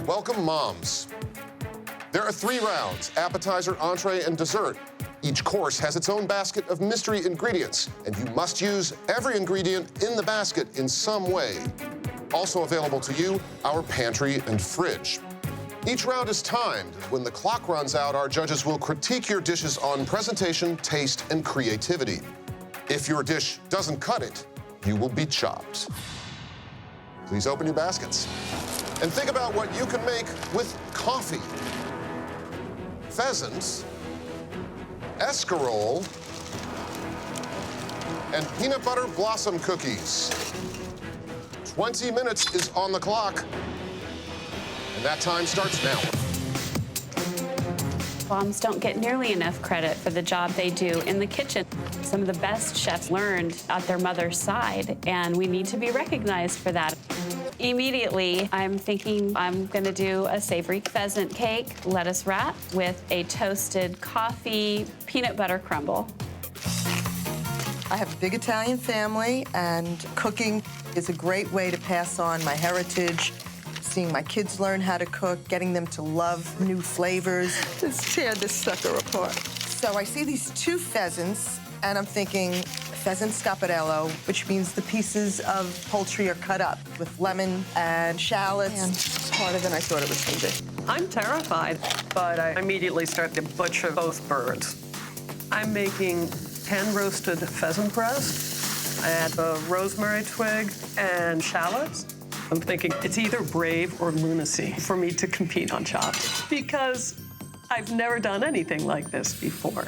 welcome moms. There are 3 rounds: appetizer, entree, and dessert. Each course has its own basket of mystery ingredients, and you must use every ingredient in the basket in some way. Also available to you, our pantry and fridge. Each round is timed. When the clock runs out, our judges will critique your dishes on presentation, taste, and creativity. If your dish doesn't cut it, you will be chopped. Please open your baskets. And think about what you can make with coffee, pheasant, escarole, and peanut butter blossom cookies. 20 minutes is on the clock, and that time starts now. Moms don't get nearly enough credit for the job they do in the kitchen. Some of the best chefs learned at their mother's side, and we need to be recognized for that. Immediately, I'm thinking I'm gonna do a savory pheasant cake, lettuce wrap with a toasted coffee peanut butter crumble. I have a big Italian family, and cooking is a great way to pass on my heritage. Seeing my kids learn how to cook, getting them to love new flavors. Let's tear this sucker apart. So I see these 2 pheasants, and I'm thinking pheasant scaparello, which means the pieces of poultry are cut up with lemon and shallots. And it's harder than I thought it was gonna be. I'm terrified, but I immediately start to butcher both birds. I'm making pan-roasted pheasant breast. I add a rosemary twig and shallots. I'm thinking it's either brave or lunacy for me to compete on chopped, because I've never done anything like this before.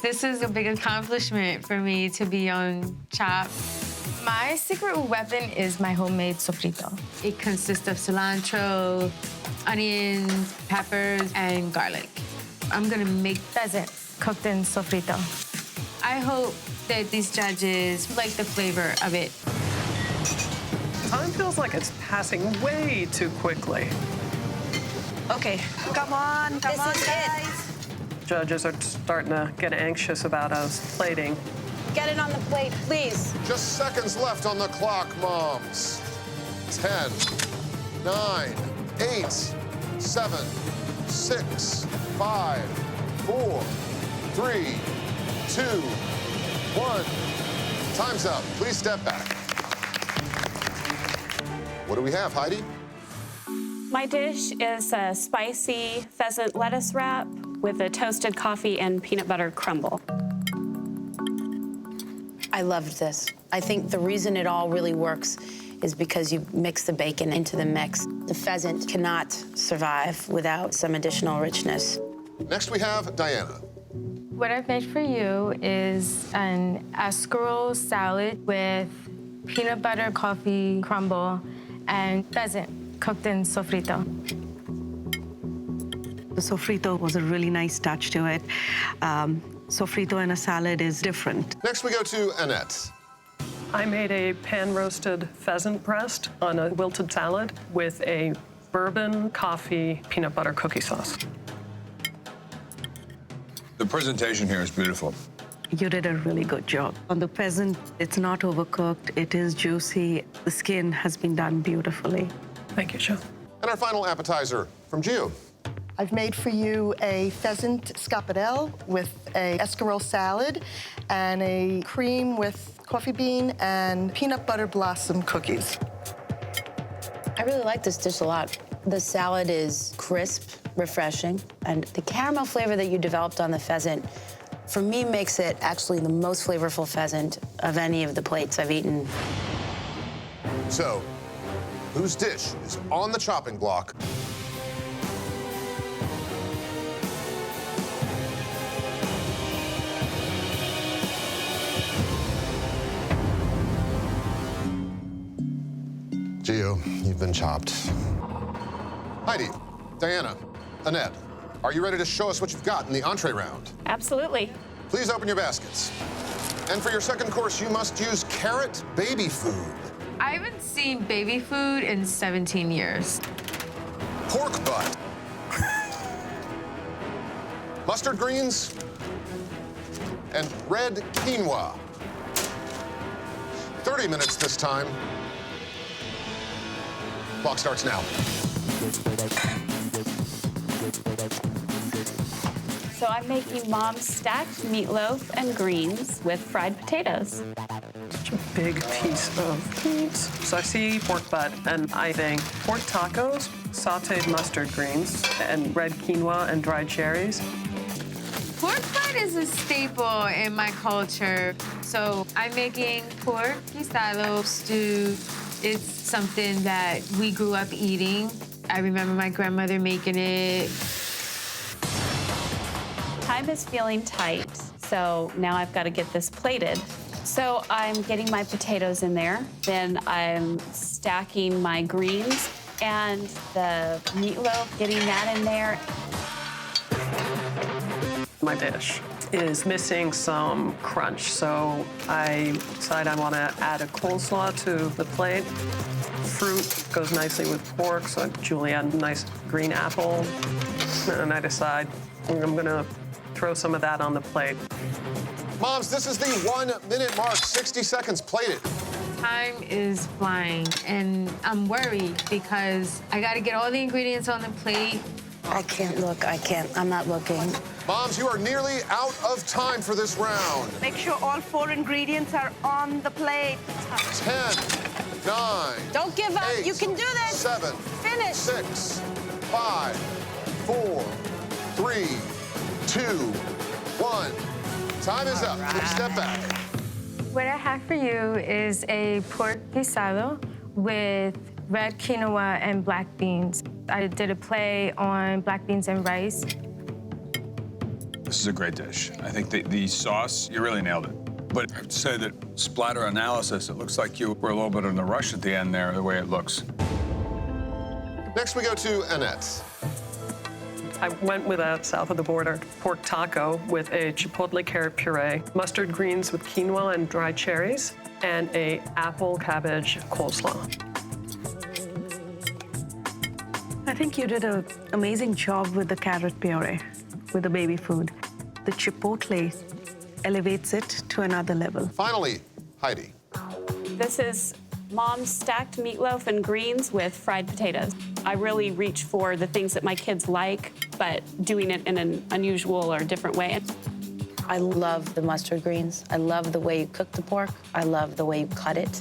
This is a big accomplishment for me to be on Chopped. My secret weapon is my homemade sofrito. It consists of cilantro, onions, peppers, and garlic. I'm gonna make pheasant cooked in sofrito. I hope that these judges like the flavor of it. Time feels like it's passing way too quickly. Okay, come on, guys. Judges are starting to get anxious about us plating. Get it on the plate, please. Just seconds left on the clock, moms. 10, 9, 8, 7, 6, 5, 4, 3, 2, 1. Time's up. Please step back. What do we have, Heidi? My dish is a spicy pheasant lettuce wrap with a toasted coffee and peanut butter crumble. I loved this. I think the reason it all really works is because you mix the bacon into the mix. The pheasant cannot survive without some additional richness. Next we have Diana. What I've made for you is an escarole salad with peanut butter coffee crumble and pheasant cooked in sofrito. The sofrito was a really nice touch to it. Sofrito in a salad is different. Next we go to Annette. I made a pan-roasted pheasant breast on a wilted salad with a bourbon coffee peanut butter cookie sauce. The presentation here is beautiful. You did a really good job. On the pheasant, it's not overcooked, it is juicy. The skin has been done beautifully. Thank you, Chef. And our final appetizer from Gio. I've made for you a pheasant scaparelle with a escarole salad and a cream with coffee bean and peanut butter blossom cookies. I really like this dish a lot. The salad is crisp, refreshing, and the caramel flavor that you developed on the pheasant, for me, makes it actually the most flavorful pheasant of any of the plates I've eaten. So, whose dish is on the chopping block? Gio, you've been chopped. Heidi, Diana, Annette, are you ready to show us what you've got in the entree round? Absolutely. Please open your baskets. And for your second course, you must use carrot baby food. I haven't seen baby food in 17 years. Pork butt. Mustard greens. And red quinoa. 30 minutes this time. Clock starts now. So I'm making Mom's stacked meatloaf and greens with fried potatoes. Such a big piece of meat. So I see pork butt, and I think pork tacos, sautéed mustard greens, and red quinoa and dried cherries. Pork butt is a staple in my culture. So I'm making pork guisado stew. It's something that we grew up eating. I remember my grandmother making it. Time is feeling tight, so now I've got to get this plated. So I'm getting my potatoes in there, then I'm stacking my greens and the meatloaf, getting that in there. My dish is missing some crunch, so I decide I want to add a coleslaw to the plate. Fruit goes nicely with pork, so Julie had a nice green apple. And I decide I'm going to throw some of that on the plate. Moms, this is the 1 minute mark, 60 seconds plated. Time is flying, and I'm worried because I got to get all the ingredients on the plate. I can't look. I can't. I'm not looking. Moms, you are nearly out of time for this round. Make sure all 4 ingredients are on the plate. 10, 9. Don't give up. 8, You can do this. 7. Finish. 6, 5, 4, 3, 2, 1. Time is up. Please step back. What I have for you is a pork guisado with red quinoa and black beans. I did a play on black beans and rice. This is a great dish. I think the sauce, you really nailed it. But I have to say that splatter analysis, it looks like you were a little bit in a rush at the end there, the way it looks. Next, we go to Annette. I went with a south of the border pork taco with a chipotle carrot puree, mustard greens with quinoa and dried cherries, and a apple cabbage coleslaw. I think you did an amazing job with the carrot puree, with the baby food. The chipotle elevates it to another level. Finally, Heidi. This is Mom's stacked meatloaf and greens with fried potatoes. I really reach for the things that my kids like, but doing it in an unusual or different way. I love the mustard greens. I love the way you cook the pork. I love the way you cut it.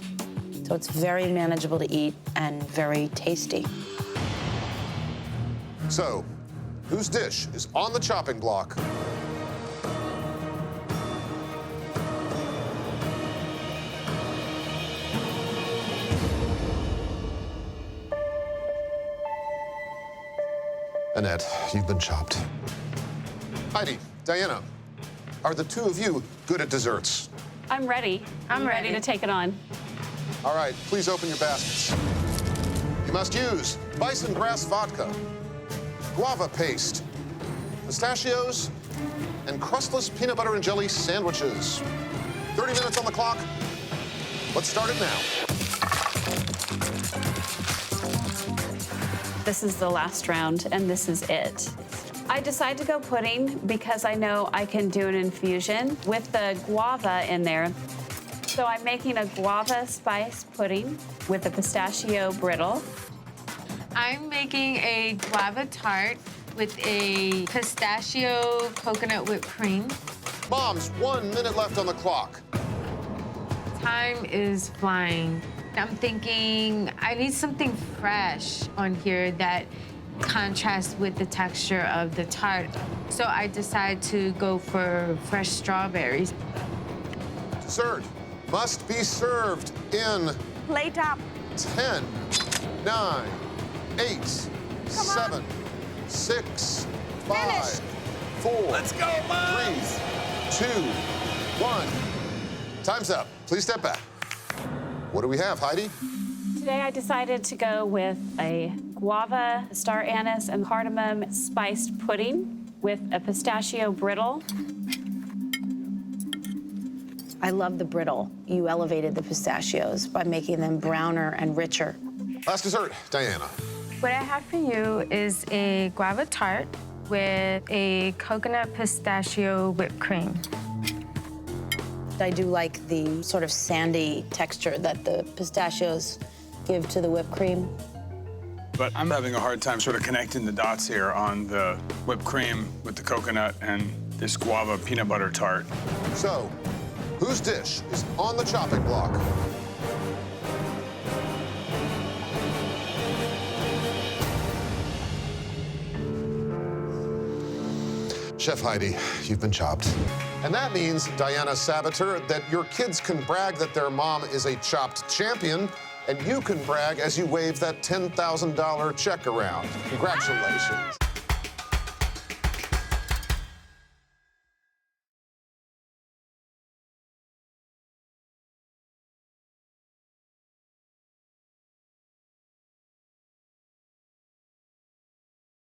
So it's very manageable to eat and very tasty. So, whose dish is on the chopping block? Annette, you've been chopped. Heidi, Diana, are the two of you good at desserts? I'm ready. I'm ready to take it on. All right, please open your baskets. You must use bison grass vodka, guava paste, pistachios, and crustless peanut butter and jelly sandwiches. 30 minutes on the clock. Let's start it now. This is the last round, and this is it. I decide to go pudding because I know I can do an infusion with the guava in there. So I'm making a guava spice pudding with a pistachio brittle. I'm making a guava tart with a pistachio coconut whipped cream. Moms, 1 minute left on the clock. Time is flying. I'm thinking I need something fresh on here that contrasts with the texture of the tart. So I decide to go for fresh strawberries. Dessert must be served in Plate up. 10, 9, 8, 7, 6, 5, 4, Let's go, Moms! 3, 2, 1. Time's up. Please step back. What do we have, Heidi? Today I decided to go with a guava, star anise, and cardamom spiced pudding with a pistachio brittle. I love the brittle. You elevated the pistachios by making them browner and richer. Last dessert, Diana. What I have for you is a guava tart with a coconut pistachio whipped cream. I do like the sort of sandy texture that the pistachios give to the whipped cream. but I'm having a hard time sort of connecting the dots here on the whipped cream with the coconut and this guava peanut butter tart. So, whose dish is on the chopping block? Chef Heidi, you've been chopped. And that means, Diana Sabater, that your kids can brag that their mom is a chopped champion, and you can brag as you wave that $10,000 check around. Congratulations.